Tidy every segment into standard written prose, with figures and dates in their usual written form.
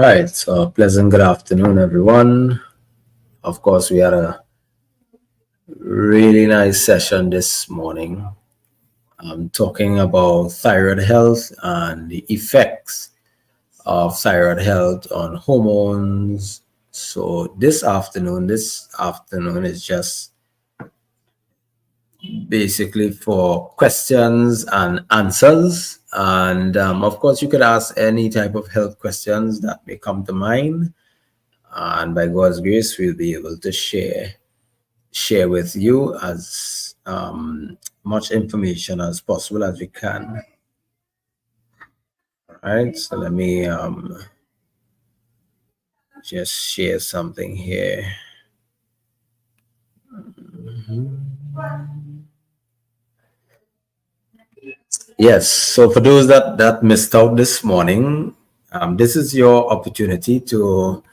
Right, so pleasant good afternoon, everyone. Of course, we had a really nice session this morning. Talking about thyroid health and the effects of thyroid health on hormones. So this afternoon is just basically for questions and answers. And of course, you could ask any type of health questions that may come to mind. And by God's grace, we'll be able to share with you as much information as possible as we can. All right, so let me just share something here. Yes, so for those that missed out this morning, this is your opportunity to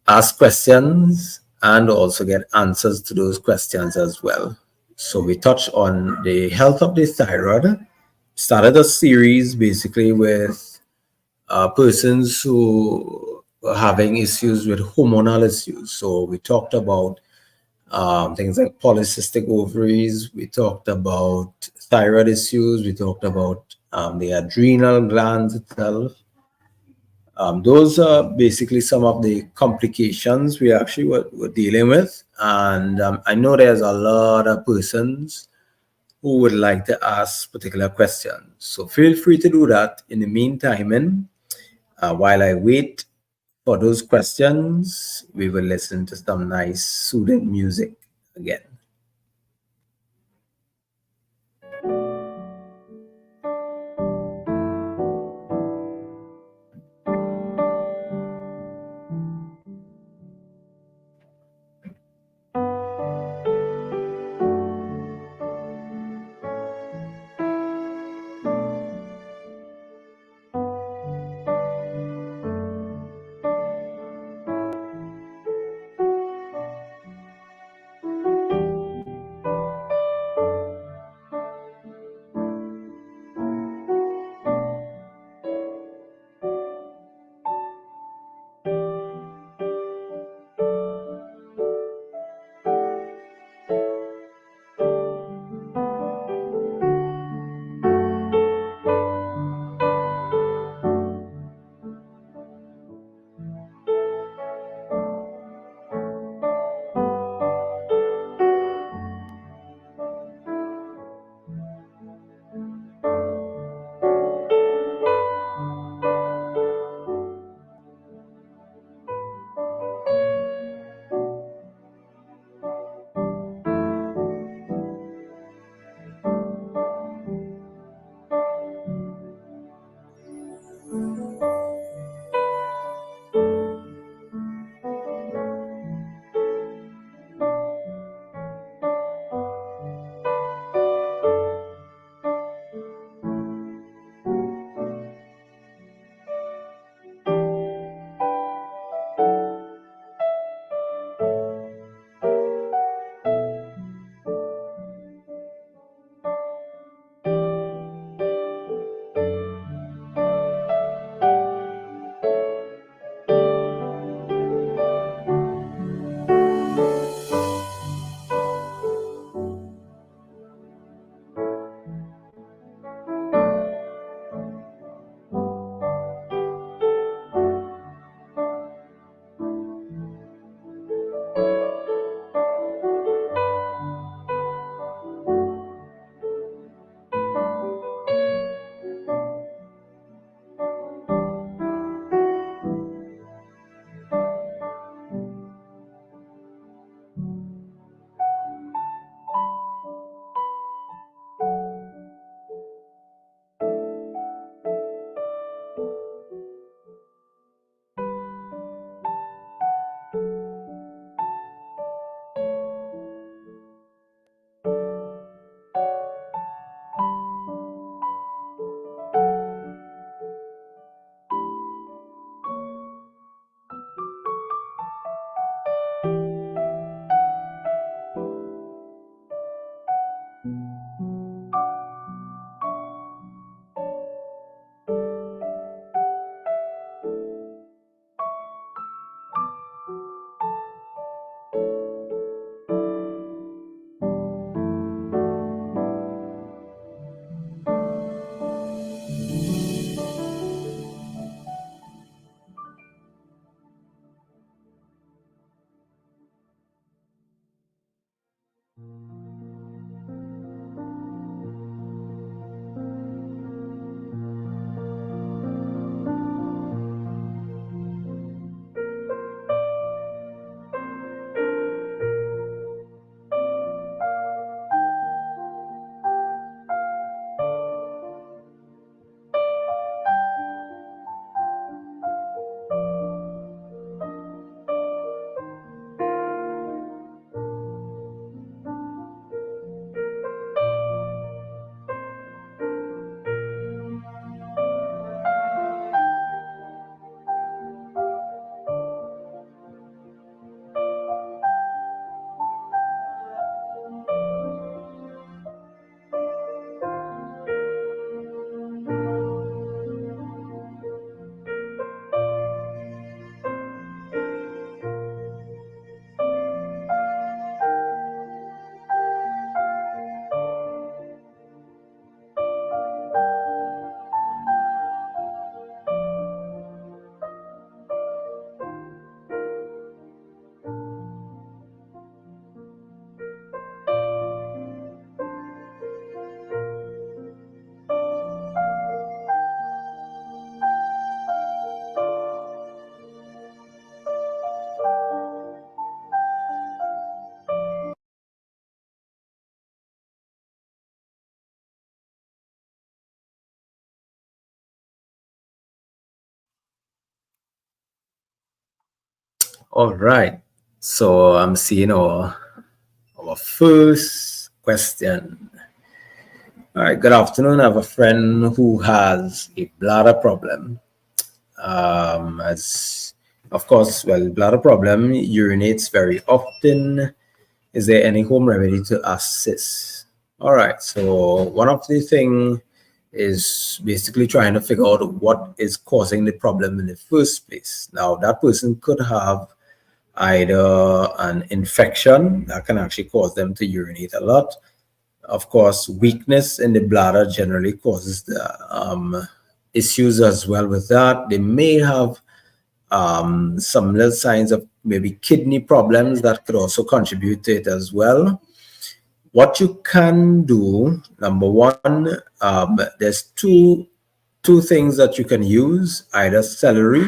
ask questions and also get answers to those questions as well. So we touched on the health of the thyroid, started a series basically with persons who were having issues with hormonal issues. So we talked about things like polycystic ovaries, we talked about thyroid issues, we talked about the adrenal glands itself. Those are basically some of the complications we actually were dealing with. And I know there's a lot of persons who would like to ask particular questions. So feel free to do that in the meantime. And while I wait for those questions, we will listen to some nice soothing music again. All right. So I'm seeing our first question. All right. Good afternoon. I have a friend who has a bladder problem. As of course, well, bladder problem urinates very often. Is there any home remedy to assist? All right. So one of the thing is basically trying to figure out what is causing the problem in the first place. Now that person could have either an infection that can actually cause them to urinate a lot. Of course, weakness in the bladder generally causes the issues as well with that. They may have some little signs of maybe kidney problems that could also contribute to it as well. What you can do, number one, there's two things that you can use, either celery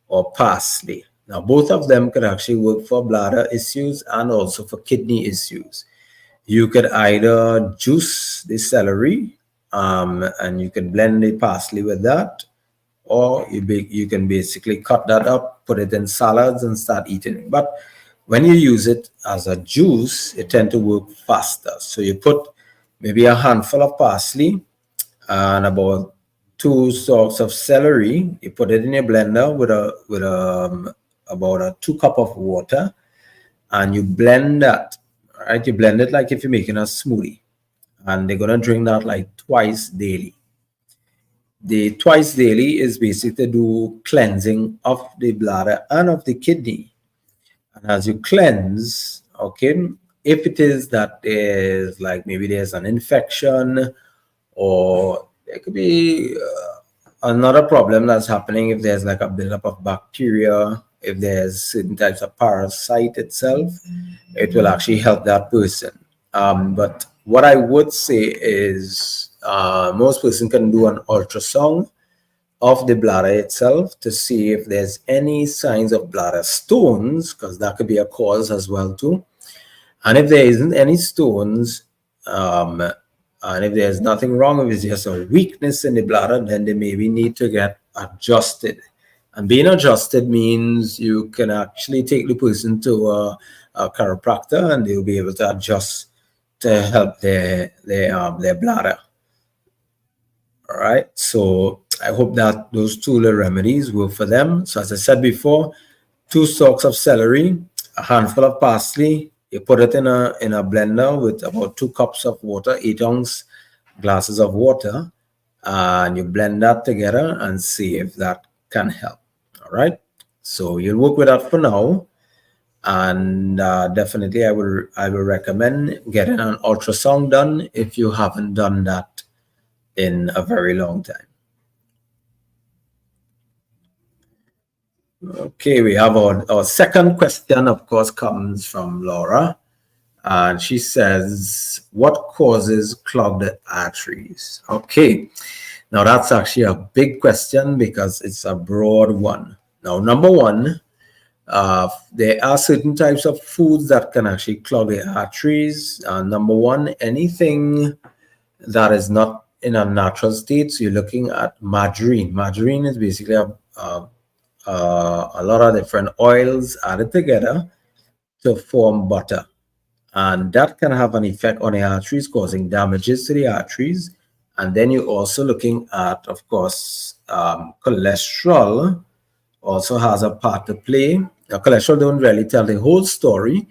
or parsley. Now, both of them can actually work for bladder issues and also for kidney issues. You could either juice the celery and you can blend the parsley with that, or you can basically cut that up, put it in salads, and start eating it. But when you use it as a juice, it tends to work faster. So you put maybe a handful of parsley and about two stalks of celery. You put it in your blender with about a 2 cup of water, and you blend that. Right, you blend it like if you're making a smoothie, and they're gonna drink that like twice daily. The twice daily is basically to do cleansing of the bladder and of the kidney. And as you cleanse, okay, if it is that there's like maybe there's an infection, or there could be another problem that's happening if there's like a buildup of bacteria, if there's certain types of parasite itself, it will actually help that person. But what I would say is most person can do an ultrasound of the bladder itself to see if there's any signs of bladder stones, because that could be a cause as well too. And if there isn't any stones, and if there's nothing wrong, if it's just a weakness in the bladder, then they maybe need to get adjusted. And being adjusted means you can actually take the person to a chiropractor, and they'll be able to adjust to help their bladder. All right. So I hope that those two little remedies work for them. So as I said before, 2 stalks of celery, a handful of parsley. You put it in a blender with about 2 cups of water, 8-ounce glasses of water, and you blend that together and see if that can help. All right. So you'll work with that for now, and definitely I will recommend getting an ultrasound done if you haven't done that in a very long time. Okay, we have our second question, of course, comes from Laura. And she says, what causes clogged arteries? Okay, now that's actually a big question because it's a broad one. Now, number one, there are certain types of foods that can actually clog the arteries. Number one, anything that is not in a natural state. So you're looking at margarine. Margarine is basically a lot of different oils added together to form butter. And that can have an effect on the arteries, causing damages to the arteries. And then you're also looking at, of course, cholesterol also has a part to play. Now, cholesterol don't really tell the whole story,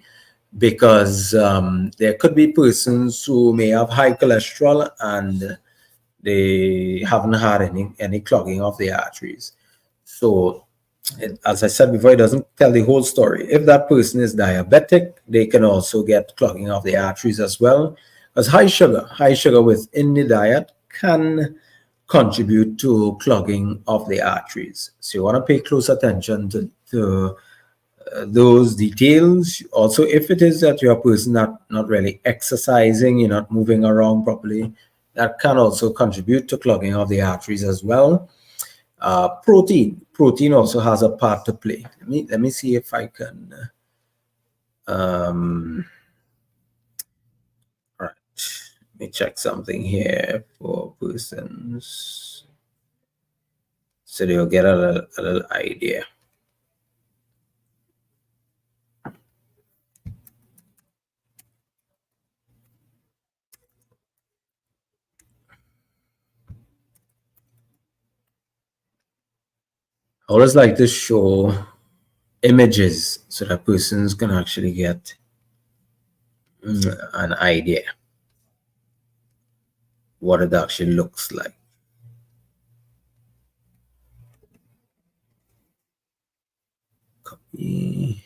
because there could be persons who may have high cholesterol and they haven't had any clogging of the arteries. So as I said before, it doesn't tell the whole story. If that person is diabetic, they can also get clogging of the arteries as well. As high sugar within the diet can contribute to clogging of the arteries. So you want to pay close attention to those details. Also, if it is that you're a person not really exercising, you're not moving around properly, that can also contribute to clogging of the arteries as well. Protein also has a part to play. Let me see if I can. All right, let me check something here for persons, so they'll get a little idea. I always like to show images so that persons can actually get an idea what it actually looks like. Copy.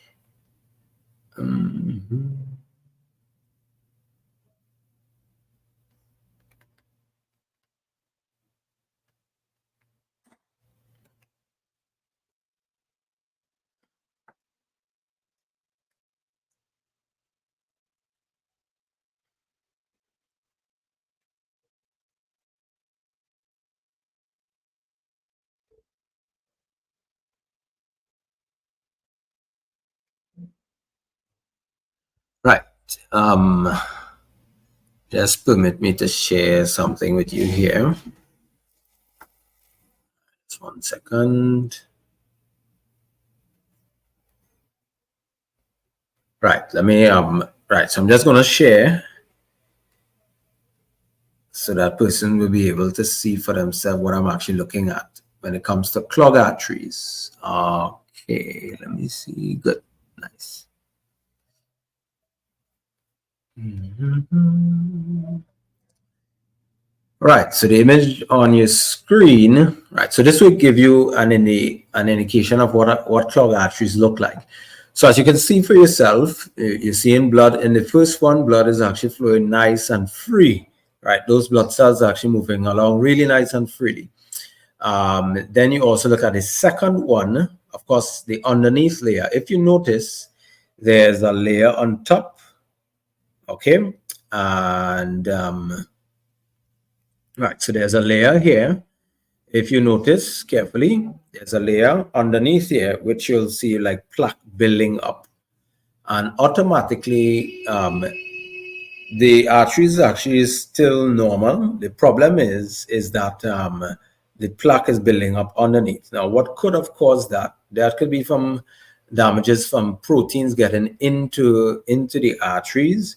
Right. Just permit me to share something with you here. Just 1 second. Right. Let me right. So I'm just going to share so that person will be able to see for themselves what I'm actually looking at when it comes to clogged arteries. Okay, let me see. Good. Nice. Right, so the image on your screen, right, so this will give you an indication of what clogged arteries look like. So as you can see for yourself, you're seeing blood. In the first one, blood is actually flowing nice and free, right? Those blood cells are actually moving along really nice and freely. Then you also look at the second one, of course, the underneath layer. If you notice, there's a layer on top, okay? And right, so there's a layer here. If you notice carefully, there's a layer underneath here, which you'll see like plaque building up. And automatically, the arteries actually is still normal. The problem is that the plaque is building up underneath. Now, what could have caused that? That could be from damages from proteins getting into the arteries.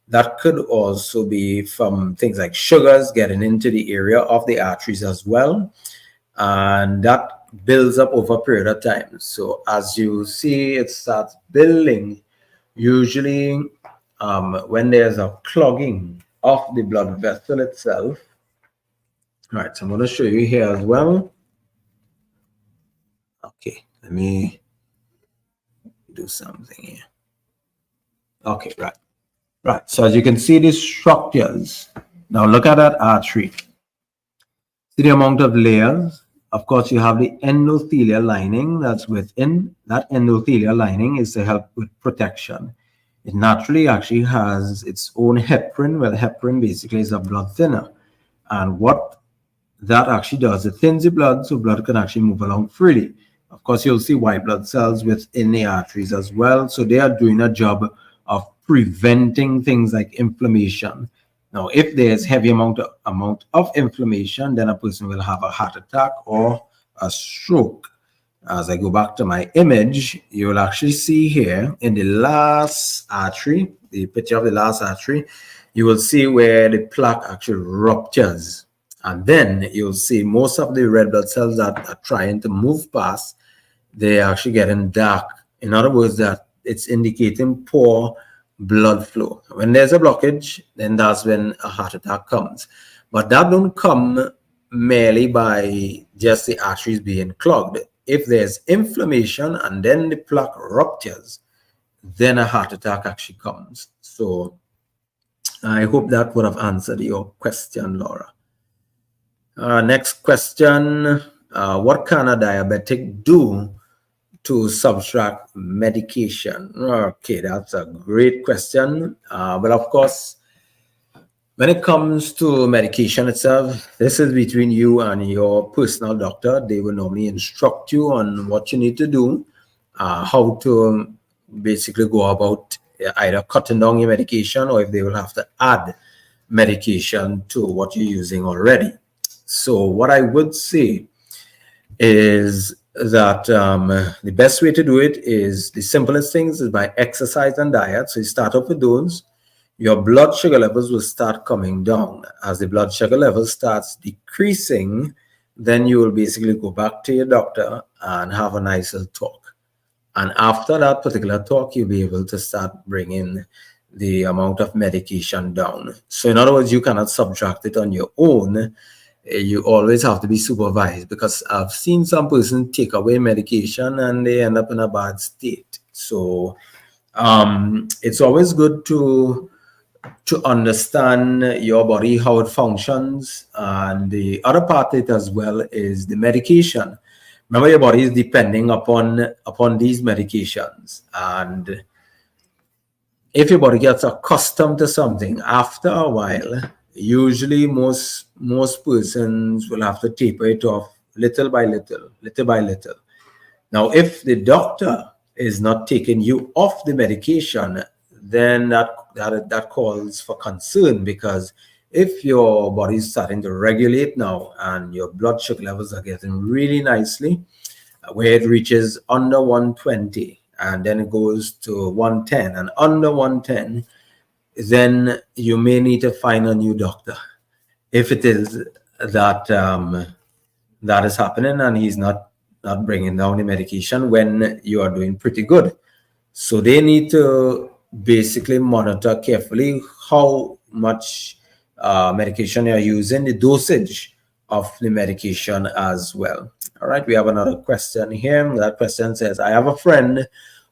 That could also be from things like sugars getting into the area of the arteries as well. And that builds up over a period of time. So as you see, it starts building. Usually, when there's a clogging of the blood vessel itself. All right, so I'm going to show you here as well. Okay, let me do something here. Okay, right. Right, so as you can see, these structures. Now look at that artery. See the amount of layers. Of course, you have the endothelial lining that's within. That endothelial lining is to help with protection. It naturally actually has its own heparin. Well, heparin basically is a blood thinner. And what that actually does, it thins the blood so blood can actually move along freely. Of course, you'll see white blood cells within the arteries as well. So they are doing a job of preventing things like inflammation. Now, if there's heavy amount of inflammation, then a person will have a heart attack or a stroke. As I go back to my image, you will actually see here in the last artery, the picture of the last artery, you will see where the plaque actually ruptures. And then you'll see most of the red blood cells that are trying to move past, they're actually getting dark. In other words, that it's indicating poor blood flow. When there's a blockage, then that's when a heart attack comes. But that don't come merely by just the arteries being clogged. If there's inflammation and then the plaque ruptures, then a heart attack actually comes. So I hope that would have answered your question, Laura. Next question, what can a diabetic do to subtract medication? Okay, that's a great question. But of course, when it comes to medication itself, this is between you and your personal doctor. They will normally instruct you on what you need to do, how to basically go about either cutting down your medication or if they will have to add medication to what you're using already. So what I would say is that the best way to do it is the simplest things is by exercise and diet. So you start off with those. Your blood sugar levels will start coming down. As the blood sugar level starts decreasing, then you will basically go back to your doctor and have a nice little talk. And after that particular talk, you'll be able to start bringing the amount of medication down. So in other words, you cannot subtract it on your own. You always have to be supervised, because I've seen some person take away medication and they end up in a bad state. So it's always good to understand your body, how it functions. And the other part of it as well is the medication. Remember, your body is depending upon these medications, and if your body gets accustomed to something, after a while, usually most persons will have to taper it off little by little, little by little. Now, if the doctor is not taking you off the medication, then that calls for concern, because if your body is starting to regulate now and your blood sugar levels are getting really nicely, where it reaches under 120 and then it goes to 110 and under 110, then you may need to find a new doctor. If it is that that is happening and he's not bringing down the medication when you are doing pretty good. So they need to basically monitor carefully how much medication you're using, the dosage of the medication as well. All right, we have another question here. That question says, I have a friend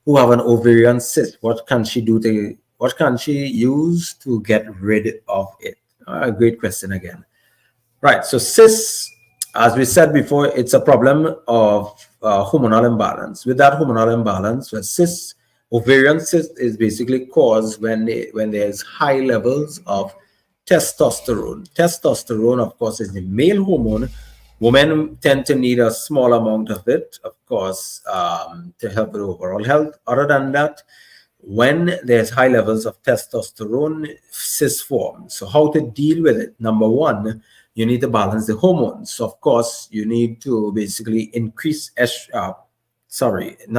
who have an ovarian cyst. What can she use to get rid of it? Great question again. Right, so cysts, as we said before, it's a problem of hormonal imbalance. With that hormonal imbalance, cysts, ovarian cyst is basically caused when there's high levels of testosterone. Testosterone, of course, is the male hormone. Women tend to need a small amount of it, of course, to help with overall health. Other than that, when there's high levels of testosterone, cysts form. So how to deal with it? Number one, you need to balance the hormones. So of course, you need to basically increase not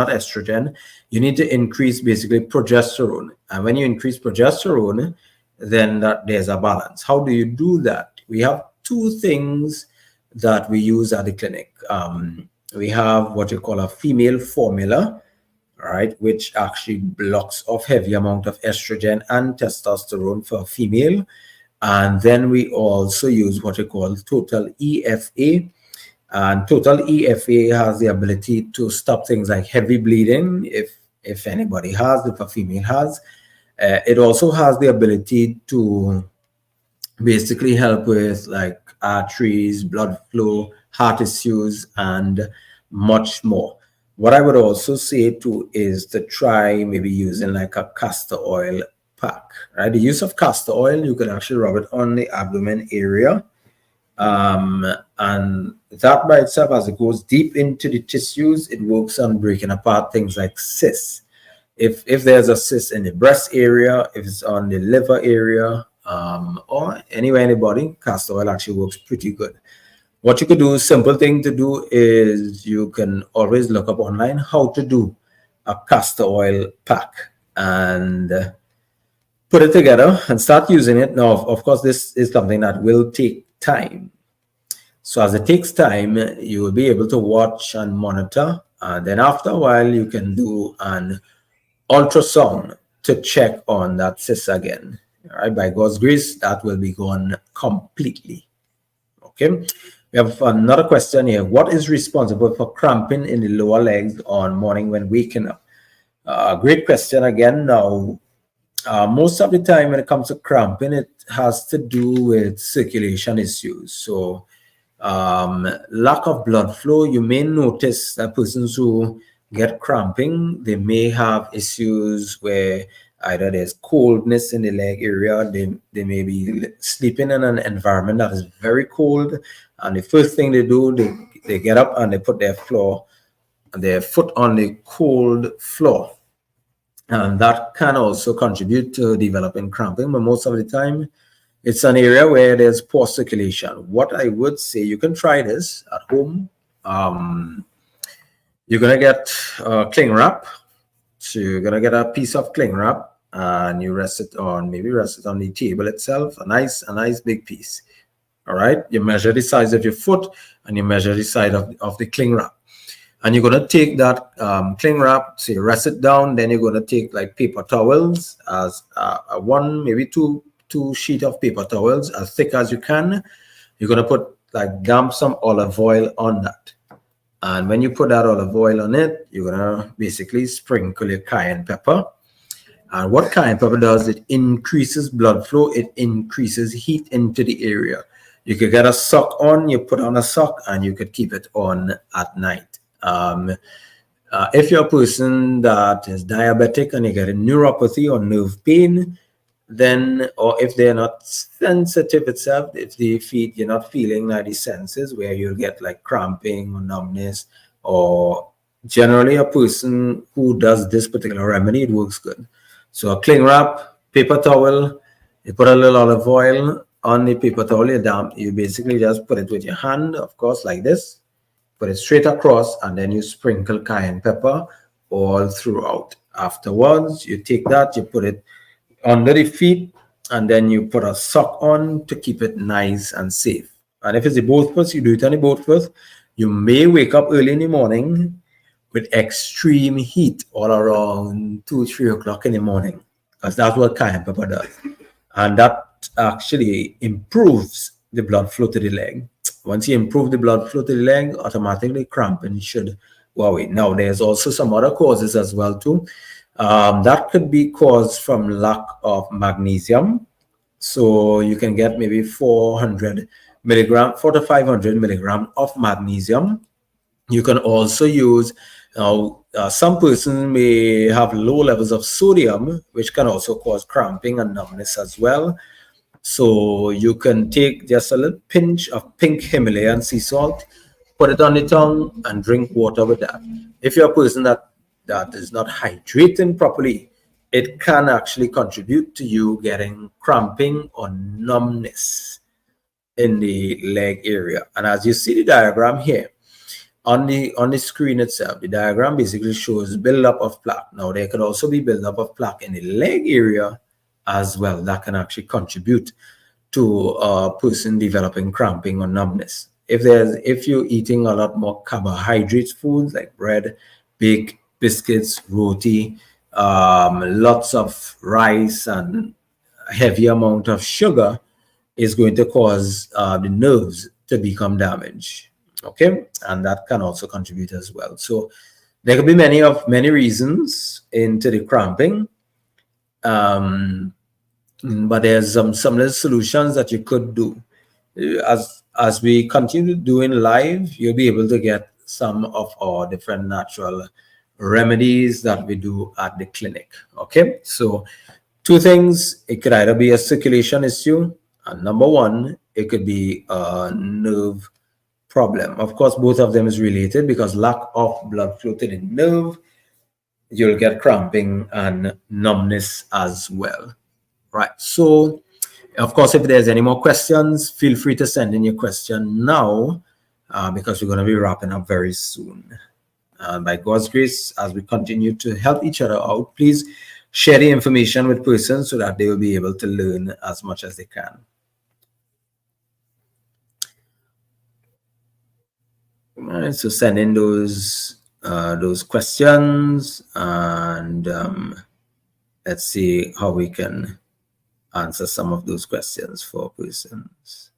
estrogen. You need to increase basically progesterone. And when you increase progesterone, then there's a balance. How do you do that? We have two things that we use at the clinic. We have what you call a female formula, right, which actually blocks off heavy amount of estrogen and testosterone for a female. And then we also use what we call total EFA. And total EFA has the ability to stop things like heavy bleeding, if anybody has, if a female has. It also has the ability to basically help with like arteries, blood flow, heart issues, and much more. What I would also say too is to try maybe using like a castor oil pack, right? The use of castor oil, you can actually rub it on the abdomen area. And that by itself, as it goes deep into the tissues, it works on breaking apart things like cysts. If there's a cyst in the breast area, if it's on the liver area, or anywhere in the body, castor oil actually works pretty good. What you could do, simple thing to do, is you can always look up online how to do a castor oil pack and put it together and start using it. Now, of course, this is something that will take time. So as it takes time, you will be able to watch and monitor. And then after a while, you can do an ultrasound to check on that cyst again. All right, by God's grace, that will be gone completely. Okay, we have another question here. What is responsible for cramping in the lower legs on morning when waking up? Great question again. Now, most of the time when it comes to cramping, it has to do with circulation issues. So lack of blood flow, you may notice that persons who get cramping, they may have issues where either there's coldness in the leg area, they may be sleeping in an environment that is very cold, and the first thing they do, they get up and they put their foot on the cold floor. And that can also contribute to developing cramping, but most of the time, it's an area where there's poor circulation. What I would say, you can try this at home. You're going to get cling wrap. So you're going to get a piece of cling wrap and you rest it on the table itself, a nice big piece. All right, you measure the size of your foot and you measure the size of the cling wrap. And you're going to take that cling wrap, so you rest it down. Then you're going to take like paper towels, as one, maybe two sheet of paper towels, as thick as you can. You're going to put like damp some olive oil on that. And when you put that olive oil on it, you're going to basically sprinkle your cayenne pepper. And what cayenne pepper does, it increases blood flow. It increases heat into the area. You could get a sock on, you put on a sock, and you could keep it on at night. If you're a person that is diabetic and you get a neuropathy or nerve pain, then, or if they're not sensitive itself, if the feet, you're not feeling like the senses where you'll get like cramping or numbness, or generally a person who does this particular remedy, it works good. So a cling wrap, paper towel, you put a little olive oil on the paper towel, you basically just put it with your hand, of course, like this. Put it straight across, and then you sprinkle cayenne pepper all throughout. Afterwards, you take that, you put it under the feet, and then you put a sock on to keep it nice and safe. And if it's the both foot, you do it on the both foot. You may wake up early in the morning with extreme heat all around 2-3 o'clock in the morning, because that's what cayenne pepper does. And that actually improves the blood flow to the leg. Once you improve the blood flow to the leg, automatically cramping should go away. Now, there's also some other causes as well too. That could be caused from lack of magnesium. So you can get maybe 400 milligram, 4 to 500 milligram of magnesium. You can also use, some persons may have low levels of sodium, which can also cause cramping and numbness as well. So you can take just a little pinch of pink Himalayan sea salt, put it on the tongue, and drink water with that. If you're a person that is not hydrating properly, it can actually contribute to you getting cramping or numbness in the leg area. And as you see the diagram here, on the screen itself, the diagram basically shows buildup of plaque. Now, there could also be buildup of plaque in the leg area as well. That can actually contribute to a person developing cramping or numbness. If you're eating a lot more carbohydrate foods like bread, baked biscuits, roti, lots of rice, and a heavy amount of sugar, is going to cause the nerves to become damaged. Okay, and that can also contribute as well. So there could be many reasons into the cramping, but there's some little solutions that you could do. As we continue doing live, you'll be able to get some of our different natural remedies that we do at the clinic. Okay, so two things: it could either be a circulation issue, and number one, it could be a nerve problem. Of course, both of them is related, because lack of blood flow to the nerve, you'll get cramping and numbness as well. Right. So, of course, if there's any more questions, feel free to send in your question now, because we're going to be wrapping up very soon. By God's grace, as we continue to help each other out, please share the information with persons so that they will be able to learn as much as they can. All right, so send in those questions, and let's see how we can answer some of those questions for persons.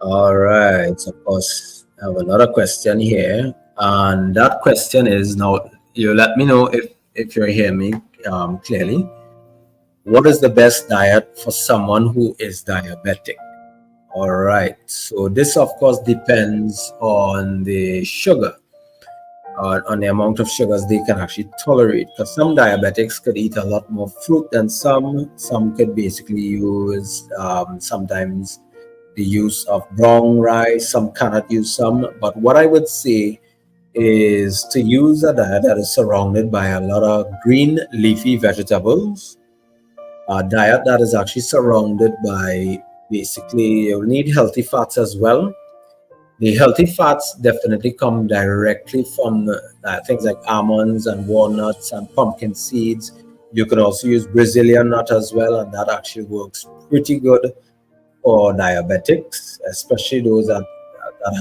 All right. So, of course, I have another question here. And that question is, now you let me know if you hear me clearly. What is the best diet for someone who is diabetic? All right. So this, of course, depends on the sugar, on the amount of sugars they can actually tolerate. Because some diabetics could eat a lot more fruit than some. Some could basically use sometimes the use of brown rice. Some cannot use some. But what I would say is to use a diet that is surrounded by a lot of green leafy vegetables, a diet that is actually surrounded by, basically, you'll need healthy fats as well. The healthy fats definitely come directly from things like almonds and walnuts and pumpkin seeds. You could also use Brazilian nut as well, and that actually works pretty good for diabetics, especially those that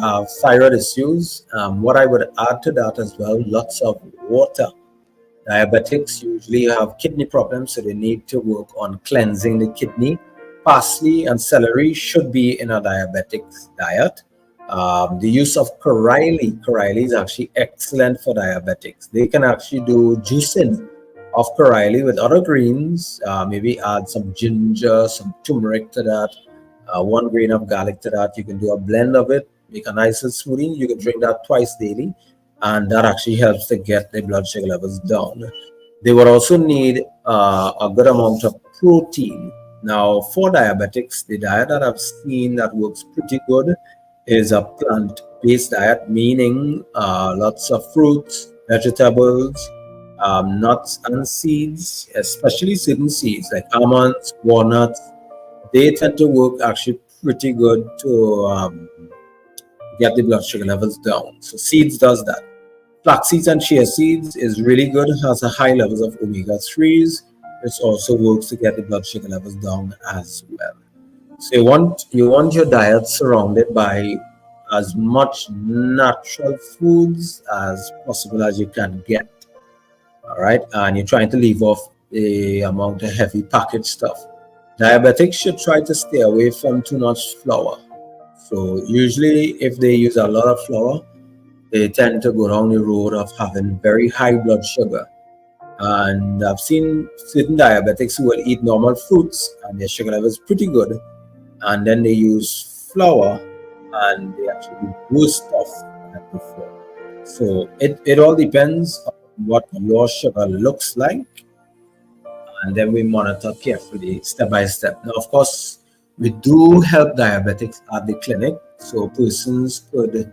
have thyroid issues. What I would add to that as well, lots of water. Diabetics usually have kidney problems, so they need to work on cleansing the kidney. Parsley and celery should be in a diabetic's diet. The use of Coraili is actually excellent for diabetics. They can actually do juicing of Coraili with other greens, maybe add some ginger, some turmeric to that, 1 grain of garlic to that. You can do a blend of it, make a nice little smoothie. You can drink that twice daily, and that actually helps to get the blood sugar levels down. They would also need a good amount of protein. Now, for diabetics, the diet that I've seen that works pretty good is a plant-based diet, meaning lots of fruits, vegetables, nuts and seeds, especially certain seeds like almonds, walnuts. They tend to work actually pretty good to get the blood sugar levels down. So seeds does that. Flax seeds and chia seeds is really good, has a high levels of omega-3s. It also works to get the blood sugar levels down as well. So you want your diet surrounded by as much natural foods as possible as you can get. All right, and you're trying to leave off the amount of heavy packaged stuff. Diabetics should try to stay away from too much flour. So usually, if they use a lot of flour, they tend to go down the road of having very high blood sugar. And I've seen certain diabetics who will eat normal fruits and their sugar level is pretty good, and then they use flour and they actually do worse stuff than before. So it all depends on what your sugar looks like, and then we monitor carefully step by step. Now, of course, we do help diabetics at the clinic, so persons could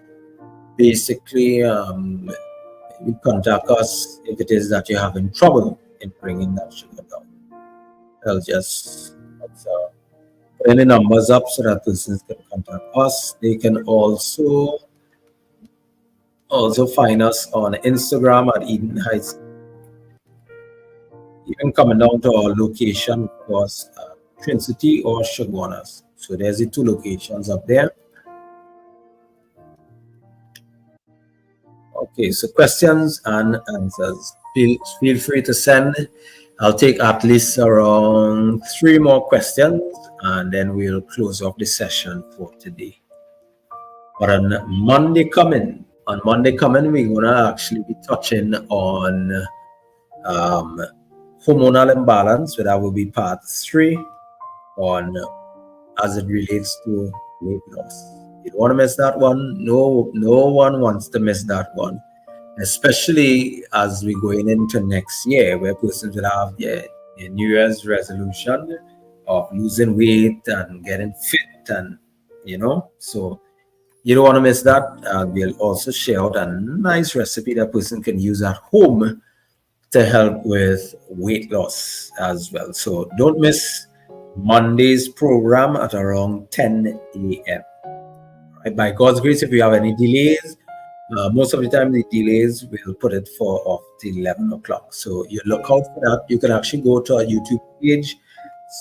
basically contact us if it is that you're having trouble in bringing that sugar down. I'll just put any numbers up so that persons can contact us. They can also find us on Instagram at Eden Heights. Even coming down to our location, of course, Trinity or Chaguanas. So there's the two locations up there. Okay, so questions and answers. Feel free to send. I'll take at least around 3 more questions, and then we'll close off the session for today. But on Monday coming, we're gonna actually be touching on hormonal imbalance. So that will be part 3 on as it relates to weight loss. You don't want to miss that one. No one wants to miss that one, especially as we're going into next year, where persons will have their New Year's resolution of losing weight and getting fit, and so you don't want to miss that. We'll also share out a nice recipe that person can use at home to help with weight loss as well. So don't miss Monday's program at around 10 a.m. Right? By God's grace, if you have any delays, most of the time the delays will put it for off till 11 o'clock. So you look out for that. You can actually go to our YouTube page,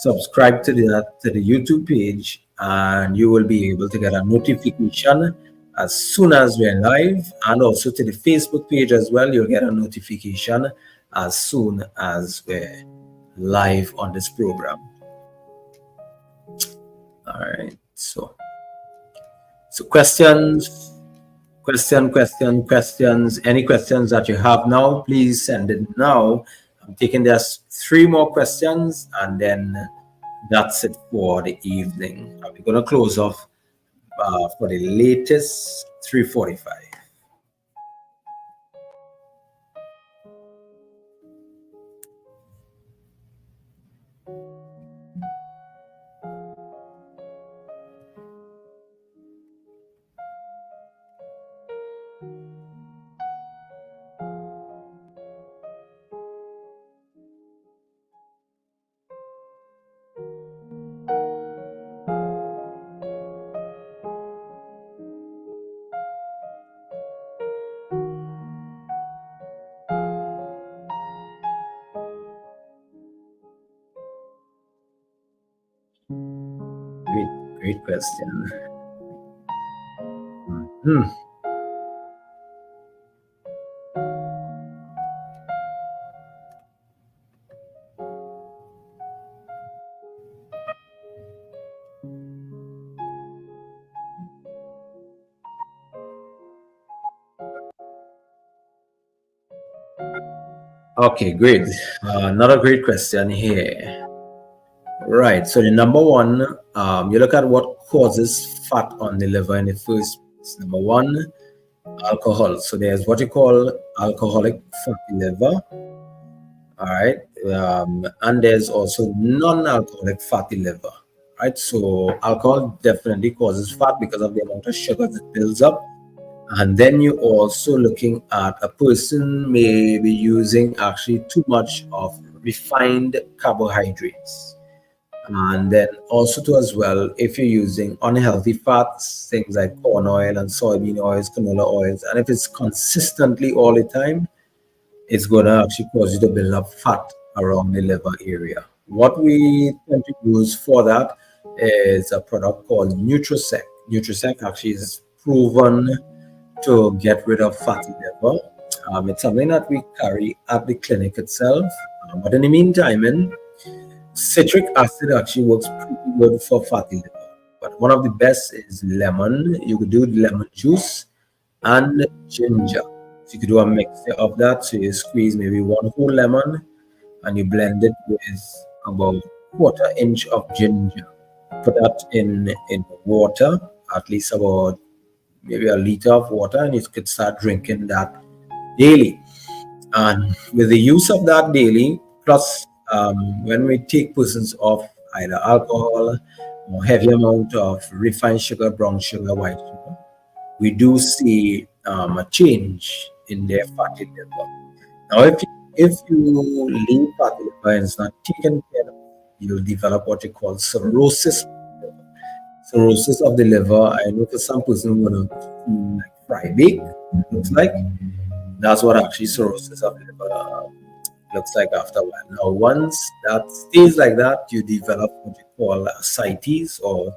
subscribe to the YouTube page, and you will be able to get a notification as soon as we're live, and also to the Facebook page as well. You'll get a notification as soon as we're live on this program. All right, so questions Questions. Any questions that you have now, please send it now. I'm taking just 3 more questions, and then that's it for the evening. We're going to close off for the latest 3:45. Great question. Okay, great. Another great question here. Right. So the number one, you look at what causes fat on the liver in the first place. Number one, alcohol. So there's what you call alcoholic fatty liver. All right. And there's also non-alcoholic fatty liver. Right. So alcohol definitely causes fat because of the amount of sugar that builds up. And then you're also looking at a person may be using actually too much of refined carbohydrates. And then also too as well, if you're using unhealthy fats, things like corn oil and soybean oils, canola oils, and if it's consistently all the time, it's gonna actually cause you to build up fat around the liver area. What we tend to use for that is a product called Nutrisec. Nutrisec actually is proven to get rid of fatty liver. It's something that we carry at the clinic itself. But in the meantime, citric acid actually works pretty good for fatty liver. But one of the best is lemon. You could do lemon juice and ginger. So you could do a mixture of that. So you squeeze maybe 1 whole lemon and you blend it with about 1/4 inch of ginger. Put that in water, at least about maybe a liter of water, and you could start drinking that daily. And with the use of that daily, plus when we take persons off either alcohol or heavy amount of refined sugar, brown sugar, white sugar, we do see a change in their fatty liver. Now, if you leave fatty liver and it's not taken care of, you'll develop what you call cirrhosis. Cirrhosis of the liver. I know for some person gonna feel like fry bake. Looks like that's what actually cirrhosis of the liver looks like after a while. Now, once that stays like that, you develop what you call ascites or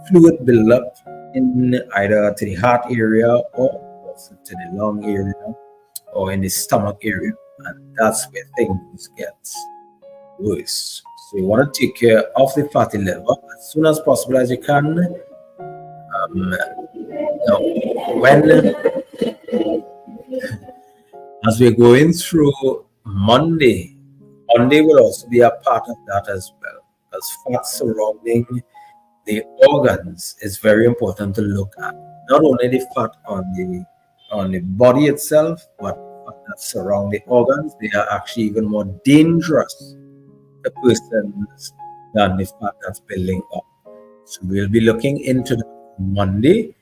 fluid buildup in either to the heart area or also to the lung area or in the stomach area, and that's where things get worse. So you want to take care of the fatty liver as soon as possible as you can. Now, as we're going through Monday will also be a part of that as well. As fat surrounding the organs is very important to look at. Not only the fat on the body itself, but fat that surround the organs. They are actually even more dangerous to persons than the fat that's building up. So we'll be looking into that on Monday.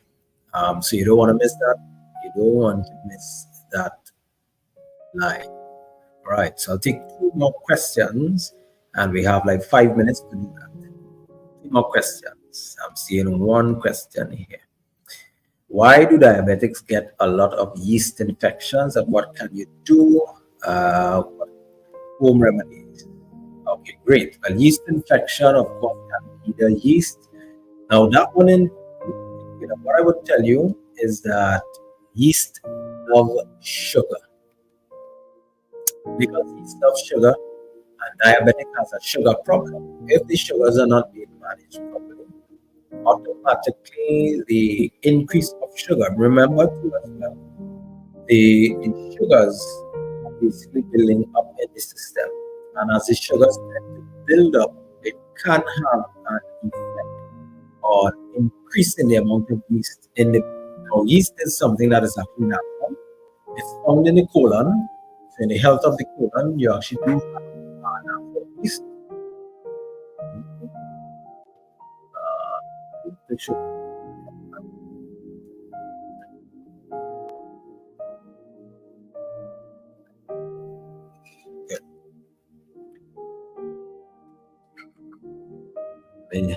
So you don't want to miss that. You don't want to miss that live. All right, so I'll take 2 more questions, and we have like 5 minutes to do that. 2 more questions. I'm seeing 1 question here. Why do diabetics get a lot of yeast infections, and what can you do? Home remedies. Okay, great. Well, yeast infection, of course, can be either yeast. Now, that one, what I would tell you is that yeast love sugar. Because yeast loves sugar, and diabetic has a sugar problem. If the sugars are not being managed properly, automatically the increase of sugar. Remember too as well, the sugars are basically building up in the system. And as the sugars tend to build up, it can have an effect on increasing the amount of yeast in the body. Now, yeast is something that is actually natural. It's found in the colon. So in the health of the colon, you actually do have natural yeast. The sugar. Yeah.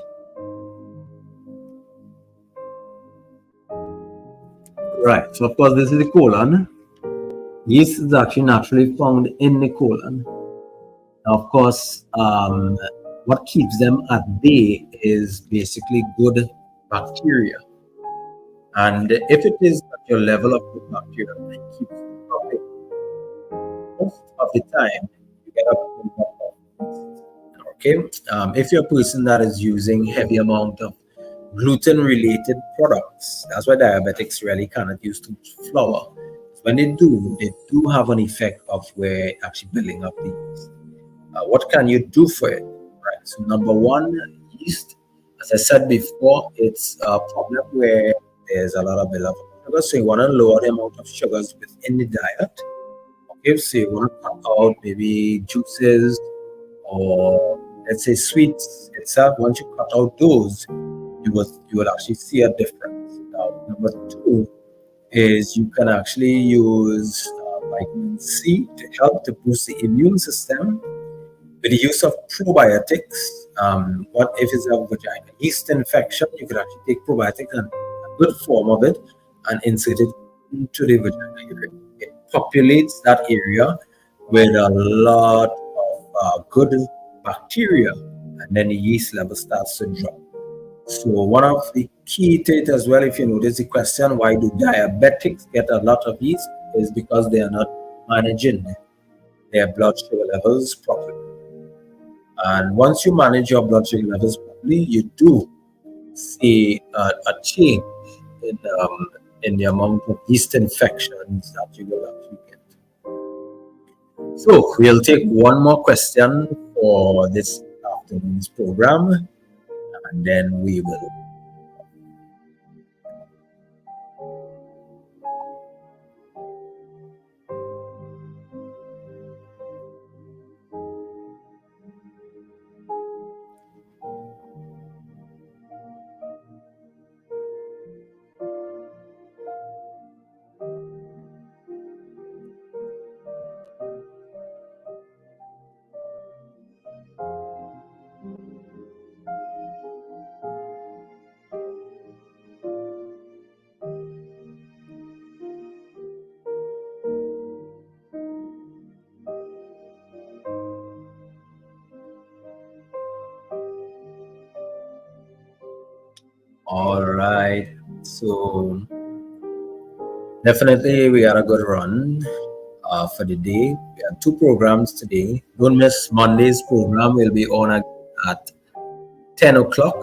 Right. So of course, this is the colon. Yeast is actually naturally found in the colon. Now, of course, what keeps them at bay is basically good bacteria. And if it is at your level of good bacteria, it keeps you dropping. Most of the time, you get a buildup of yeast. Okay. If you're a person that is using heavy amount of gluten-related products, that's why diabetics really cannot use too much flour. When they do have an effect of where actually building up the yeast. What can you do for it? Right. So number one, yeast. As I said before, it's a problem where there's a lot of buildup of sugar. So you want to lower the amount of sugars within the diet. Okay. So you want to cut out maybe juices or let's say sweets itself. Once you cut out those, you will actually see a difference. Now, number two is you can actually use vitamin C to help to boost the immune system. With the use of probiotics, what if it's a vaginal yeast infection? You could actually take probiotics and a good form of it and insert it into the vaginal area. It populates that area with a lot of good bacteria, and then the yeast level starts to drop. So one of the key to it as well, if you notice the question, why do diabetics get a lot of yeast, is because they are not managing their blood sugar levels properly. And once you manage your blood sugar levels properly, you do see a change in the amount of yeast infections that you will actually get. So we'll take one more question for this afternoon's program, and then we will. All right. So definitely we had a good run for the day. We had two programs today. Don't miss Monday's program. Will be on at 10 o'clock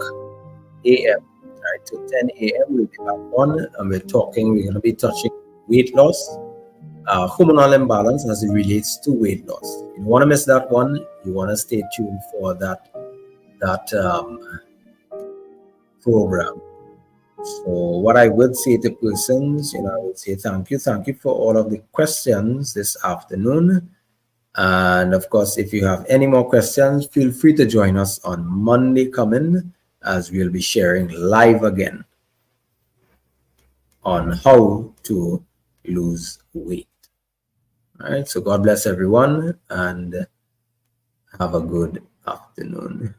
a.m. Right, to 10 a.m. we'll be back on, and we're going to be touching weight loss, hormonal imbalance as it relates to weight loss. You don't want to miss that one. You want to stay tuned for that program. So what I would say to persons, I would say thank you for all of the questions this afternoon. And of course, if you have any more questions, feel free to join us on Monday coming, as we'll be sharing live again on how to lose weight. All right. So God bless everyone and have a good afternoon.